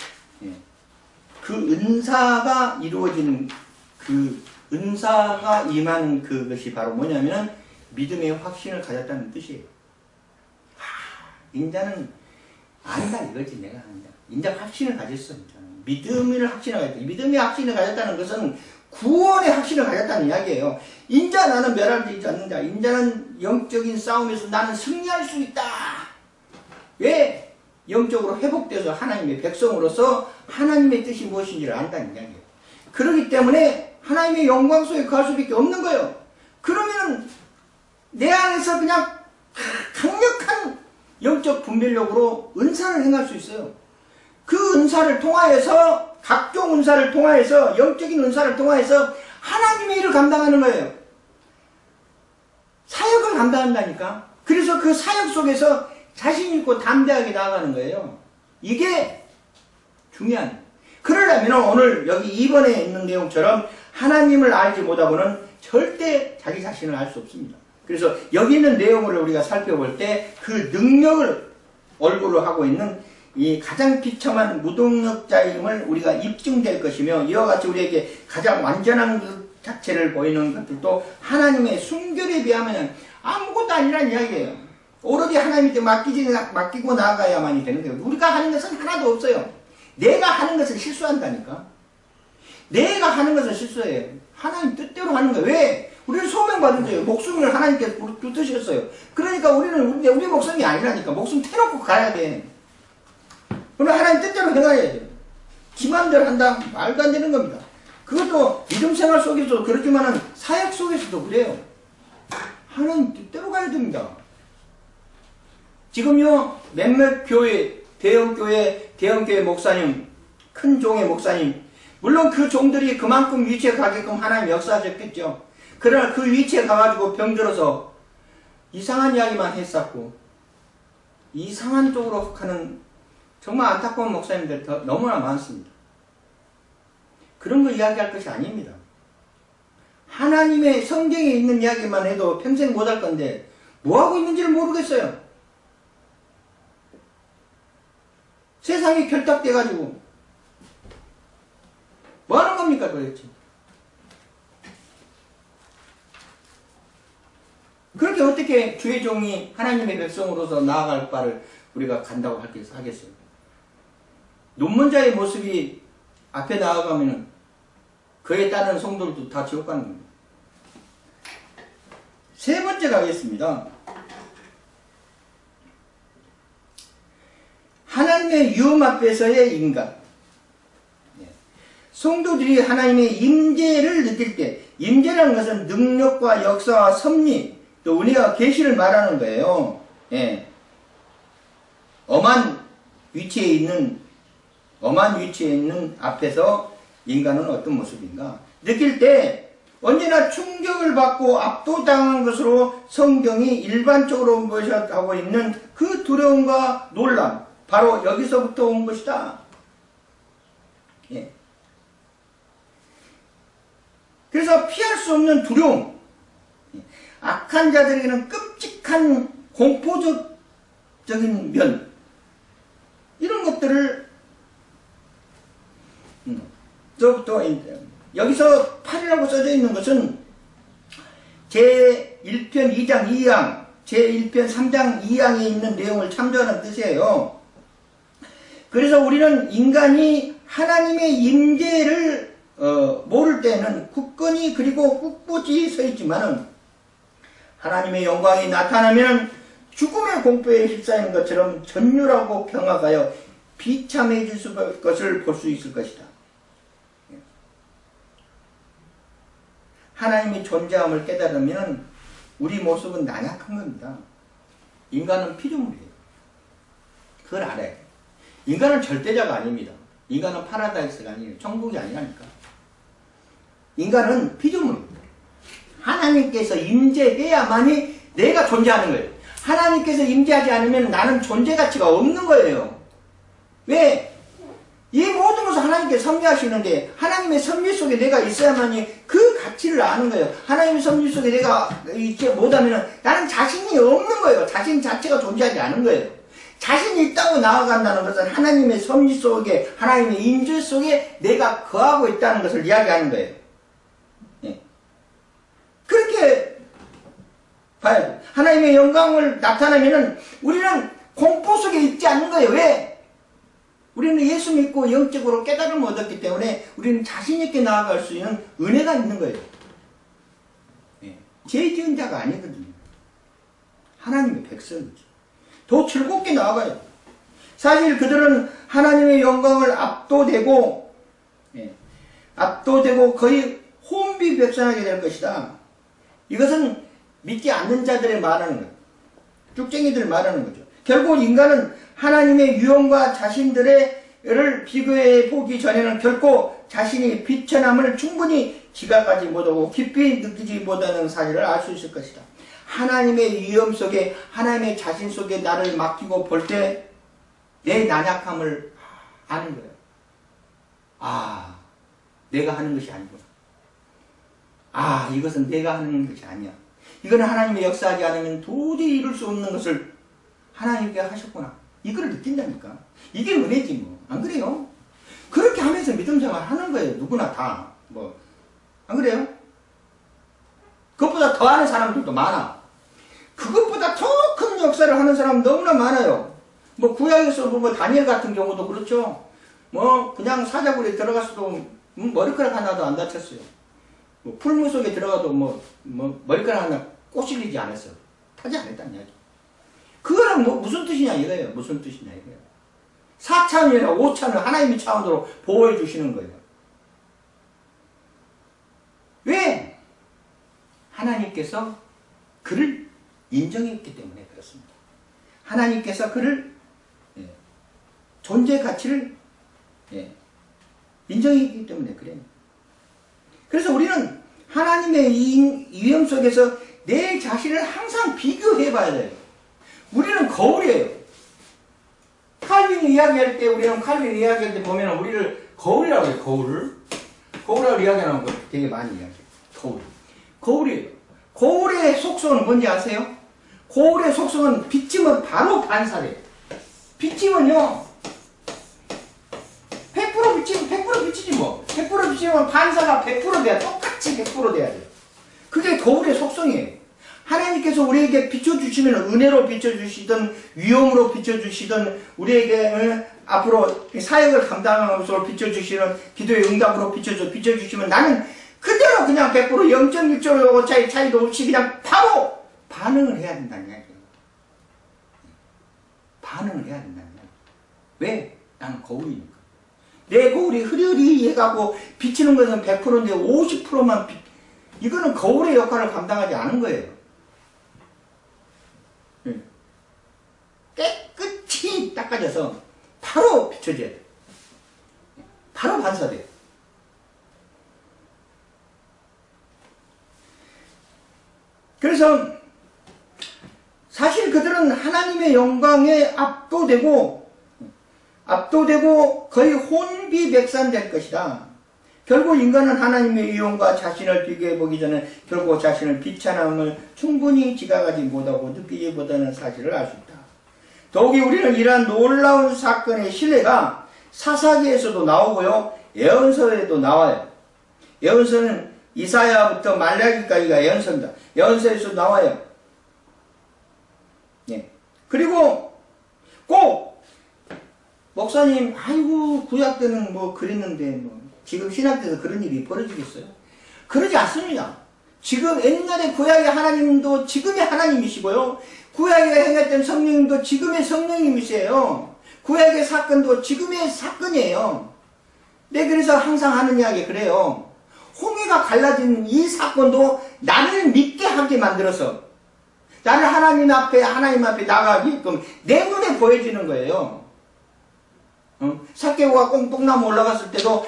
그 은사가 이루어지는 그 은사가 임하는 그것이 바로 뭐냐면 믿음의 확신을 가졌다는 뜻이에요. 인자는 안다 이거지. 내가 안다. 인자 확신을 가졌어. 믿음의 확신을 가졌다. 믿음의 확신을 가졌다는 것은 구원의 확신을 가졌다는 이야기예요. 인자 나는 멸하지 않는다. 인자는 영적인 싸움에서 나는 승리할 수 있다. 왜? 영적으로 회복돼서 하나님의 백성으로서 하나님의 뜻이 무엇인지를 안다는 이야기예요. 그렇기 때문에 하나님의 영광 속에 거할 수밖에 없는 거예요. 그러면 내 안에서 그냥 강력한 영적 분별력으로 은사를 행할 수 있어요. 그 은사를 통하여서 각종 은사를 통하여서 영적인 은사를 통하여서 하나님의 일을 감당하는 거예요. 사역을 감당한다니까. 그래서 그 사역 속에서 자신 있고 담대하게 나아가는 거예요. 이게 중요한. 그러려면 오늘 여기 2번에 있는 내용처럼 하나님을 알지 못하고는 절대 자기 자신을 알 수 없습니다. 그래서 여기 있는 내용을 우리가 살펴볼 때 그 능력을 얼굴로 하고 있는 이 가장 비참한 무동력자임을 우리가 입증될 것이며, 이와 같이 우리에게 가장 완전한 그 자체를 보이는 것들도 하나님의 순결에 비하면 아무것도 아니란 이야기예요. 오로지 하나님께 맡기고 나아가야만이 되는 거예요. 우리가 하는 것은 하나도 없어요. 내가 하는 것을 실수한다니까. 내가 하는 것은 실수해요. 하나님 뜻대로 하는 거예요. 왜? 우리는 소명받은 자예요. 목숨을 하나님께 주셨어요. 그러니까 우리는 우리 목숨이 아니라니까. 목숨 태놓고 가야 돼. 그럼 하나님 뜻대로 행해야 돼요. 지 맘대로 한다? 말도 안 되는 겁니다. 그것도 믿음 생활 속에서도 그렇지만은 사역 속에서도 그래요. 하나님 뜻대로 가야 됩니다. 지금요, 몇몇 교회, 대형교회 목사님, 큰 종의 목사님, 물론 그 종들이 그만큼 위치에 가게끔 하나님 역사하셨겠죠. 그러나 그 위치에 가가지고 병들어서 이상한 이야기만 했었고, 이상한 쪽으로 가는 정말 안타까운 목사님들 너무나 많습니다. 그런 거 이야기할 것이 아닙니다. 하나님의 성경에 있는 이야기만 해도 평생 못할 건데 뭐하고 있는지를 모르겠어요. 세상이 결탁돼가지고 뭐하는 겁니까 도대체. 그렇게 어떻게 주의 종이 하나님의 백성으로서 나아갈 바를 우리가 간다고 하겠어요. 눈먼자의 모습이 앞에 나아가면 그에 따른 성도들도 다 지옥 가는 겁니다. 세 번째 가겠습니다. 하나님의 유음 앞에서의 인간. 성도들이 하나님의 임재를 느낄 때, 임재라는 것은 능력과 역사와 섭리, 또 은혜와 계시를 말하는 거예요. 예. 엄한 위치에 있는 앞에서 인간은 어떤 모습인가? 느낄 때 언제나 충격을 받고 압도당한 것으로 성경이 일반적으로 묘사하고 있는 그 두려움과 놀람, 바로 여기서부터 온 것이다. 예. 그래서 피할 수 없는 두려움, 악한 자들에게는 끔찍한 공포적인 면, 이런 것들을 저부터 여기서 8이라고 써져 있는 것은 제1편 2장 2항, 제1편 3장 2항에 있는 내용을 참조하는 뜻이에요. 그래서 우리는 인간이 하나님의 임재를 모를 때는 굳건히 그리고 꿋꿋이 서 있지만은 하나님의 영광이 나타나면 죽음의 공포에 휩싸이는 것처럼 전율하고 평화가여 비참해질 것을 볼 수 있을 것이다. 하나님의 존재함을 깨달으면 우리 모습은 나약한 겁니다. 인간은 피조물이에요. 그걸 알아야 돼요. 인간은 절대자가 아닙니다. 인간은 파라다이스가 아니에요. 천국이 아니라니까. 인간은 피조물입니다. 하나님께서 임재해야만이 내가 존재하는 거예요. 하나님께서 임재하지 않으면 나는 존재 가치가 없는 거예요. 왜? 이 모든 것을 하나님께 섭리하시는데 하나님의 섭리 속에 내가 있어야만이 그 가치를 아는 거예요. 하나님의 섭리 속에 내가 있지 못하면 나는 자신이 없는 거예요. 자신 자체가 존재하지 않은 거예요. 자신이 있다고 나아간다는 것은 하나님의 섭리 속에, 하나님의 임재 속에 내가 거하고 있다는 것을 이야기하는 거예요. 예. 그렇게 봐야 돼요. 하나님의 영광을 나타내면은 우리는 공포 속에 있지 않는 거예요. 왜? 우리는 예수 믿고 영적으로 깨달음을 얻었기 때문에 우리는 자신있게 나아갈 수 있는 은혜가 있는 거예요. 예. 죄 지은 자가 아니거든요. 하나님의 백성이죠. 더 즐겁게 나아가요. 사실 그들은 하나님의 영광을 압도되고, 예, 압도되고 거의 혼비백산하게 될 것이다. 이것은 믿지 않는 자들의 말하는 거예요. 쭉쟁이들 말하는 거죠. 결국 인간은 하나님의 유언과 자신들을 비교해 보기 전에는 결코 자신이 비천함을 충분히 지각하지 못하고 깊이 느끼지 못하는 사실을 알 수 있을 것이다. 하나님의 위험 속에, 하나님의 자신 속에 나를 맡기고 볼 때 내 난약함을 아는 거예요. 아, 내가 하는 것이 아니구나. 아, 이것은 내가 하는 것이 아니야. 이거는 하나님의 역사하지 않으면 도저히 이룰 수 없는 것을 하나님께 하셨구나. 이걸 느낀다니까. 이게 은혜지 뭐. 안 그래요? 그렇게 하면서 믿음 생활 하는 거예요. 누구나 다. 뭐. 안 그래요? 그것보다 더 하는 사람들도 많아. 그것보다 더 큰 역사를 하는 사람 너무나 많아요. 뭐 구약에서 뭐 다니엘 같은 경우도 그렇죠. 뭐 그냥 사자굴에 들어갔어도 머리카락 하나도 안 다쳤어요. 뭐 풀무 속에 들어가도 뭐 머리카락 하나 꼬실리지 않았어요. 타지 않았다는 이야기. 그거는 뭐 무슨 뜻이냐 이거예요. 무슨 뜻이냐 이거예요. 4차원이나 5차원 하나님의 차원으로 보호해 주시는 거예요. 왜? 하나님께서 그를 인정했기 때문에 그렇습니다. 하나님께서 그를 존재 가치를 인정했기 때문에 그래요. 그래서 우리는 하나님의 위험 속에서 내 자신을 항상 비교해 봐야 돼요. 우리는 거울이에요. 칼빈 이야기할 때, 우리는 칼빈 이야기할 때 보면 우리를 거울이라고 해요. 거울이라고 이야기하는 거 되게 많이 이야기해요. 거울이에요. 거울의 속성은 뭔지 아세요? 거울의 속성은 비치면 바로 반사돼요. 비치면요 100% 비치면 100% 비치지 뭐. 100% 비치면 반사가 100% 돼야, 똑같이 100% 돼야 돼요. 그게 거울의 속성이에요. 하나님께서 우리에게 비춰주시면 은혜로 비춰주시든 위험으로 비춰주시든 우리에게 앞으로 사역을 감당하는 것으로 비춰주시는 기도의 응답으로 비춰주시면 나는 그대로 그냥 100% 0.1조 차이도 없이 그냥 바로 반응을 해야 된다는 이야기예요. 반응을 해야 된다는 이야기예요. 왜? 나는 거울이니까. 내 거울이 흐리흐리해가고 비치는 것은 100%인데 50%만 이거는 거울의 역할을 감당하지 않은 거예요. 깨끗이 닦아져서 바로 비춰져야 돼. 바로 반사돼. 그래서 사실 그들은 하나님의 영광에 압도되고 거의 혼비백산될 것이다. 결국 인간은 하나님의 위엄과 자신을 비교해 보기 전에 결국 자신을 비천함을 충분히 지각하지 못하고 느끼지 못하는 사실을 알 수 있다. 더욱이 우리는 이러한 놀라운 사건의 신뢰가 사사기에서도 나오고요. 예언서에도 나와요. 예언서는 이사야부터 말라기까지가 예언서입니다. 예언서에서 나와요. 예. 그리고 꼭 목사님 아이고 구약 때는 뭐 그랬는데 뭐 지금 신학 때도 그런 일이 벌어지겠어요? 그러지 않습니다. 지금 옛날에 구약의 하나님도 지금의 하나님이시고요. 구약에 행했던 성령님도 지금의 성령님이세요. 구약의 사건도 지금의 사건이에요. 네, 그래서 항상 하는 이야기 그래요. 홍해가 갈라진 이 사건도 나를 믿게 하게 만들어서 나를 하나님 앞에 나가게끔 내 눈에 보여지는 거예요. 삭개오가 꽁뽕나무 올라갔을 때도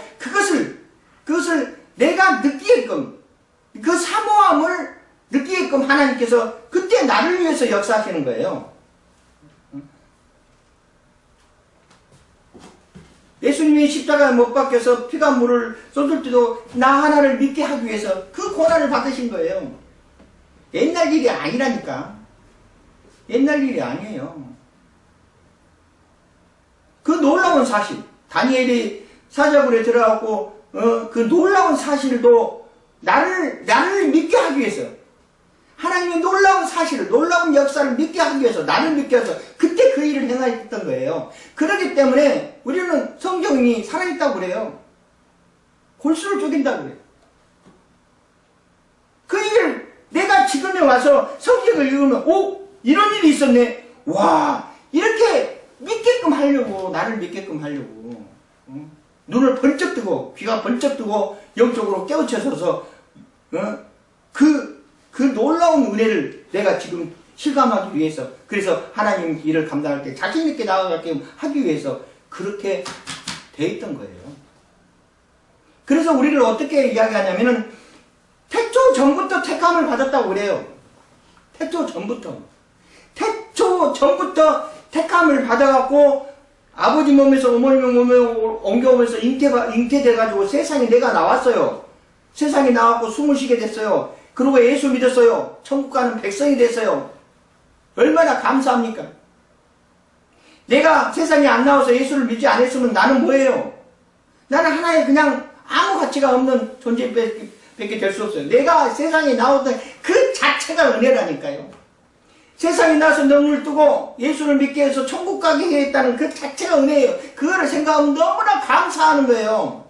그것을 내가 느끼게끔 그 사모함을 느끼게끔 하나님께서 그때 나를 위해서 역사하시는 거예요. 예수님이 십자가에 못 박혀서 피가 물을 쏟을 때도 나 하나를 믿게 하기 위해서 그 고난을 받으신 거예요. 옛날 일이 아니라니까. 옛날 일이 아니에요. 그 놀라운 사실, 다니엘이 사자굴에 들어가고 그 놀라운 사실도 나를 믿게 하기 위해서, 하나님의 놀라운 사실을, 놀라운 역사를 믿게 하기 위해서, 나를 믿게 해서 그때 그 일을 행하셨던 거예요. 그렇기 때문에 우리는 성경이 살아있다고 그래요. 골수를 쪼갠다고 그래요. 그 일을 내가 지금에 와서 성경을 읽으면 오! 이런 일이 있었네. 와! 이렇게 믿게끔 하려고, 나를 믿게끔 하려고 눈을 번쩍 뜨고 귀가 번쩍 뜨고 영적으로 깨우쳐서서 그 놀라운 은혜를 내가 지금 실감하기 위해서, 그래서 하나님 일을 감당할 때 자신 있게 나아가게 하기 위해서 그렇게 돼 있던 거예요. 그래서 우리를 어떻게 이야기하냐면은 태초 전부터 택함을 받았다고 그래요. 태초 전부터 택함을 받아갖고 아버지 몸에서 어머니 몸으로 옮겨오면서 잉태돼가지고 세상에 내가 나왔어요. 세상에 나왔고 숨을 쉬게 됐어요. 그리고 예수 믿었어요. 천국 가는 백성이 됐어요. 얼마나 감사합니까? 내가 세상에 안 나와서 예수를 믿지 않았으면 나는 뭐예요? 나는 하나의 그냥 아무 가치가 없는 존재밖에 될 수 없어요. 내가 세상에 나왔던 그 자체가 은혜라니까요. 세상에 나와서 눈을 뜨고 예수를 믿게 해서 천국 가게 했다는 그 자체가 은혜예요. 그거를 생각하면 너무나 감사하는 거예요.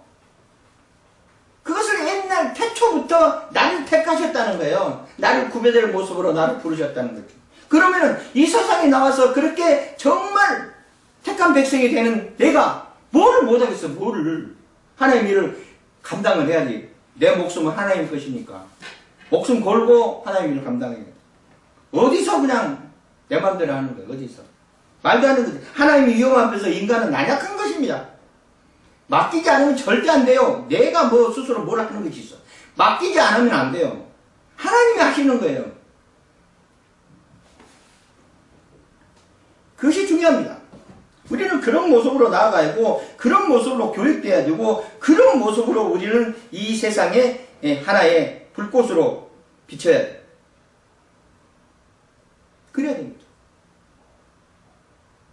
그것을 옛날 태초부터 나를 택하셨다는 거예요. 나를 구별될 모습으로 나를 부르셨다는 거죠. 그러면은 이 세상에 나와서 그렇게 정말 택한 백성이 되는 내가 뭐를 못하겠어. 뭐를. 하나님 일을 감당을 해야지. 내 목숨은 하나님 것이니까 목숨 걸고 하나님 일을 감당해야 돼. 어디서 그냥 내 맘대로 하는 거예요. 어디서. 말도 안 되는 거죠. 하나님이 위험 앞에서 인간은 나약한 것입니다. 맡기지 않으면 절대 안 돼요. 내가 뭐 스스로 뭘 하는 것이 있어. 맡기지 않으면 안 돼요. 하나님이 하시는 거예요. 그것이 중요합니다. 우리는 그런 모습으로 나아가야 하고, 그런 모습으로 교육돼야 되고, 그런 모습으로 우리는 이 세상에 하나의 불꽃으로 비춰야 돼요. 그래야 됩니다.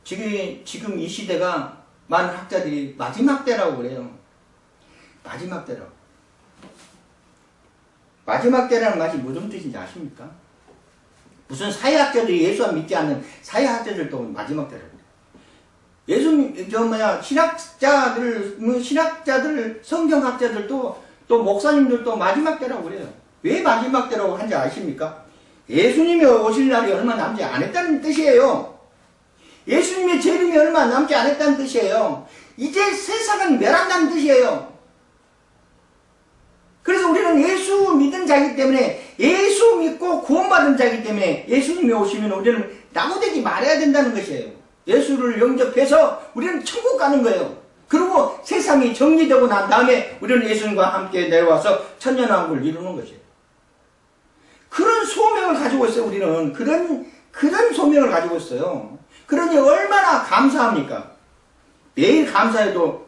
지금 이 시대가 많은 학자들이 마지막 때라고 그래요. 마지막 때라고. 마지막 때라는 말이 무슨 뜻인지 아십니까? 무슨 사회학자들이 예수 안 믿지 않는 사회학자들도 마지막 때라고 그래요. 신학자들, 성경학자들도, 또 목사님들도 마지막 때라고 그래요. 왜 마지막 때라고 한지 아십니까? 예수님이 오실 날이 얼마 남지 않았다는 뜻이에요. 예수님의 재림이 얼마 남지 않았다는 뜻이에요. 이제 세상은 멸한다는 뜻이에요. 그래서 우리는 예수 믿은 자이기 때문에, 예수 믿고 구원받은 자이기 때문에 예수님이 오시면 우리는 낙오되지 말아야 된다는 것이에요. 예수를 영접해서 우리는 천국 가는 거예요. 그리고 세상이 정리되고 난 다음에 우리는 예수님과 함께 내려와서 천년왕국을 이루는 것이에요. 그런 소명을 가지고 있어요. 우리는 그런 소명을 가지고 있어요. 그러니 얼마나 감사합니까? 매일 감사해도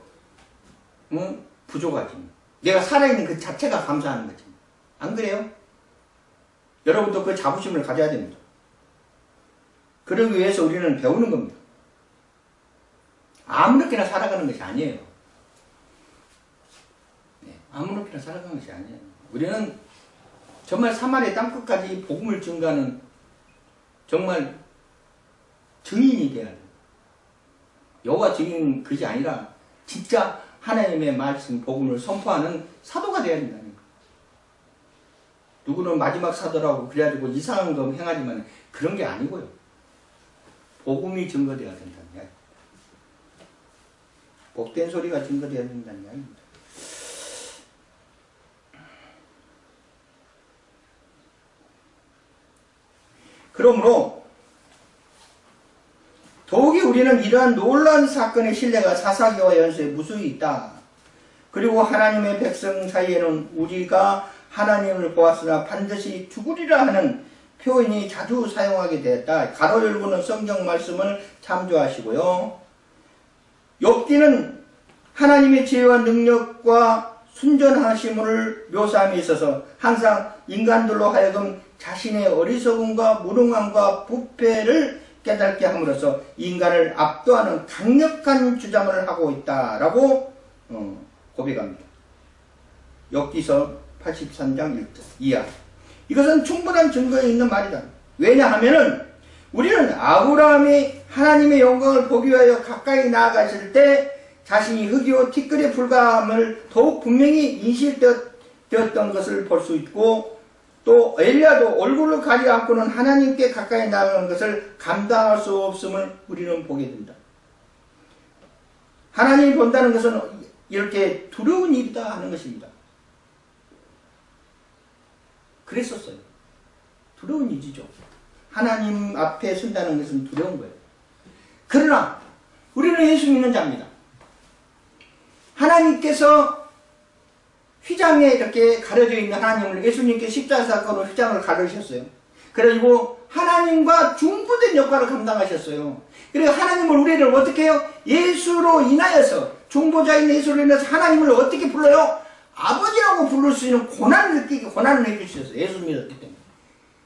부족하지. 내가 살아있는 그 자체가 감사하는 거지. 안 그래요? 여러분도 그 자부심을 가져야 됩니다. 그러기 위해서 우리는 배우는 겁니다. 아무렇게나 살아가는 것이 아니에요. 아무렇게나 살아가는 것이 아니에요. 우리는 정말 사마리아 땅끝까지 복음을 증거하는 정말 증인이 돼야 돼요. 여호와 증인 그것이 아니라 진짜 하나님의 말씀 복음을 선포하는 사도가 돼야 된다는 거예요. 누구는 마지막 사도라고 그래가지고 이상한 거 행하지만 그런 게 아니고요. 복음이 증거돼야 된다는 거예요. 복된 소리가 증거돼야 된다는 이야기입니다. 그러므로 더욱이 우리는 이러한 놀라운 사건의 신뢰가 사사기와 연수에 무수히 있다. 그리고 하나님의 백성 사이에는 우리가 하나님을 보았으나 반드시 죽으리라 하는 표현이 자주 사용하게 되었다. 가로 열고는 성경 말씀을 참조하시고요. 욥기는 하나님의 지혜와 능력과 순전하심을 묘사함에 있어서 항상 인간들로 하여금 자신의 어리석음과 무능함과 부패를 깨닫게 함으로써 인간을 압도하는 강력한 주장을 하고 있다라고 고백합니다. 욥기서 83장 1절 이하. 이것은 충분한 증거에 있는 말이다. 왜냐하면은 우리는 아브라함이 하나님의 영광을 보기 위하여 가까이 나아가실 때 자신이 흙이요 티끌에 불과함을 더욱 분명히 인식되었던 것을 볼 수 있고, 또 엘리야도 얼굴을 가리지 않고는 하나님께 가까이 나아가는 것을 감당할 수 없음을 우리는 보게 된다. 하나님이 본다는 것은 이렇게 두려운 일이다 하는 것입니다. 그랬었어요. 두려운 일이죠. 하나님 앞에 선다는 것은 두려운 거예요. 그러나 우리는 예수 믿는 자입니다. 하나님께서 휘장에 이렇게 가려져 있는 하나님을 예수님께 십자가 사건으로 휘장을 가르셨어요. 그리고 하나님과 중보된 역할을 감당하셨어요. 그리고 하나님을 우리를 어떻게 해요? 예수로 인하여서, 중보자인 예수로 인해서 하나님을 어떻게 불러요? 아버지라고 부를 수 있는 고난을 느끼게 고난을 해주셨어요. 예수 믿었기 때문에.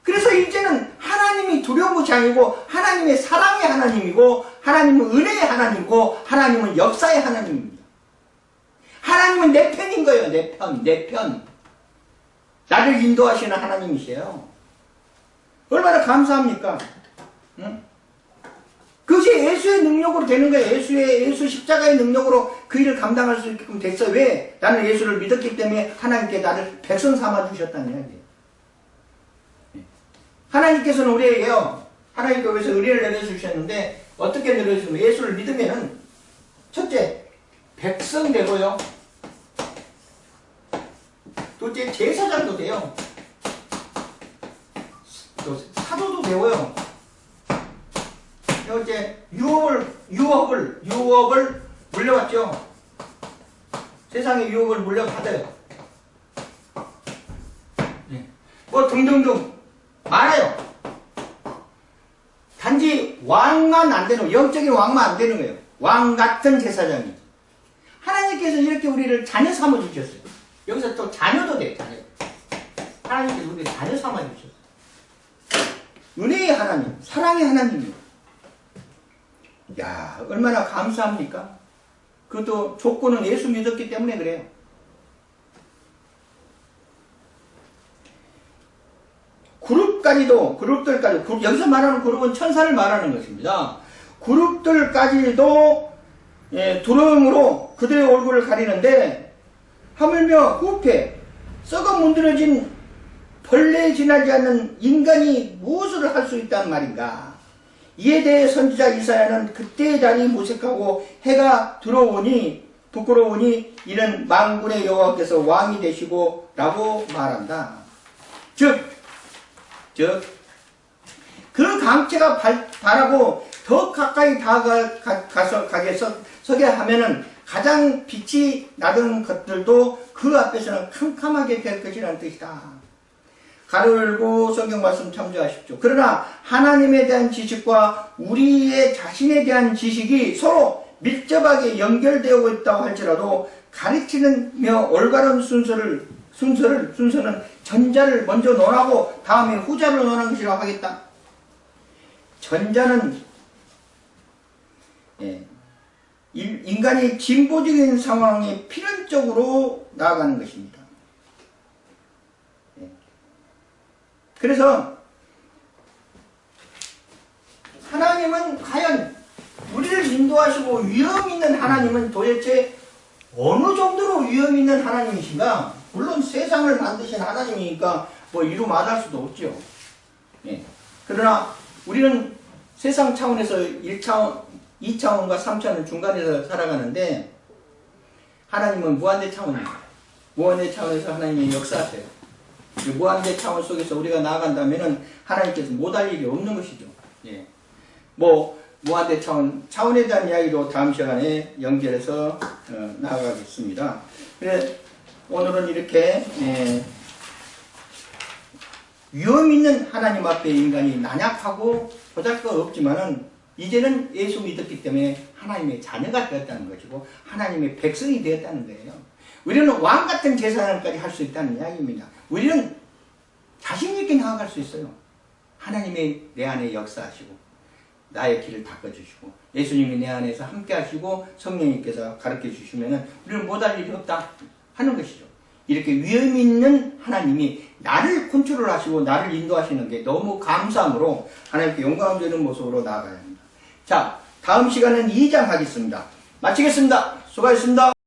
그래서 이제는 하나님이 두려운 것이 아니고 하나님의 사랑의 하나님이고, 하나님은 은혜의 하나님이고, 하나님은 역사의 하나님입니다. 하나님은 내 편인 거예요. 내 편. 나를 인도하시는 하나님이세요. 얼마나 감사합니까? 응? 그것이 예수의 능력으로 되는 거예요. 예수 십자가의 능력으로 그 일을 감당할 수 있게끔 됐어요. 왜? 나는 예수를 믿었기 때문에 하나님께 나를 백성 삼아주셨다는 이야기예요. 하나님께서는 우리에게요, 하나님께서 의뢰를 내려주셨는데, 어떻게 내려주시면, 예수를 믿으면, 첫째, 백성 되고요. 둘째, 제사장도 돼요. 또 사도도 되고요. 셋째, 유업을 물려받죠. 세상의 유업을 물려받아요. 네. 뭐 등등등 많아요. 단지 왕만 안 되는, 영적인 왕만 안 되는 거예요. 왕 같은 제사장이. 하나님께서 이렇게 우리를 자녀 삼아 주셨어요. 여기서 또 자녀도 돼요. 자녀. 하나님께서 우리를 자녀 삼아 주셨어요. 은혜의 하나님, 사랑의 하나님이에요. 야, 얼마나 감사합니까? 그것도 조건은 예수 믿었기 때문에 그래요. 그룹들까지, 여기서 말하는 그룹은 천사를 말하는 것입니다. 그룹들까지도 두려움으로 그들의 얼굴을 가리는데, 하물며 후패, 썩어 문드러진 벌레에 지나지 않는 인간이 무엇을 할 수 있다는 말인가? 이에 대해 선지자 이사야는 그때의 자리 무색하고 해가 들어오니 부끄러우니 이는 만군의 여호와께서 왕이 되시고 라고 말한다. 즉 그 강체가 바라고 더 가까이 가게 서게 하면은 가장 빛이 나던 것들도 그 앞에서는 캄캄하게 될 것이라는 뜻이다. 가로 열고 성경 말씀 참조하십시오. 그러나 하나님에 대한 지식과 우리의 자신에 대한 지식이 서로 밀접하게 연결되어 있다고 할지라도 가르치는며 올바른 순서는 전자를 먼저 논하고 다음에 후자를 논하는 것이라고 하겠다. 전자는 인간이 진보적인 상황에 필연적으로 나아가는 것입니다. 그래서 하나님은 과연 우리를 인도하시고 위험 있는 하나님은 도대체 어느 정도로 위험 있는 하나님이신가? 물론 세상을 만드신 하나님이니까 뭐 이루 말할 수도 없죠. 그러나 우리는 세상 차원에서 1차원, 2차원과 3차원 중간에서 살아가는데, 하나님은 무한대 차원입니다. 무한대 차원에서 하나님이 역사하세요. 무한대 차원 속에서 우리가 나아간다면 하나님께서 못할 일이 없는 것이죠. 무한대 차원에 대한 이야기도 다음 시간에 연결해서 나아가겠습니다. 그래서 오늘은 이렇게 위험 있는 하나님 앞에 인간이 난약하고 보잘것 없지만은 이제는 예수 믿었기 때문에 하나님의 자녀가 되었다는 것이고 하나님의 백성이 되었다는 거예요. 우리는 왕 같은 제사장까지 할 수 있다는 이야기입니다. 우리는 자신 있게 나아갈 수 있어요. 하나님이 내 안에 역사하시고 나의 길을 닦아주시고 예수님이 내 안에서 함께 하시고 성령님께서 가르쳐 주시면 우리는 못할 일이 없다 하는 것이죠. 이렇게 위험 있는 하나님이 나를 컨트롤 하시고 나를 인도하시는 게 너무 감사함으로 하나님께 영광 되는 모습으로 나아가야 합니다. 자, 다음 시간은 2장 하겠습니다. 마치겠습니다. 수고하셨습니다.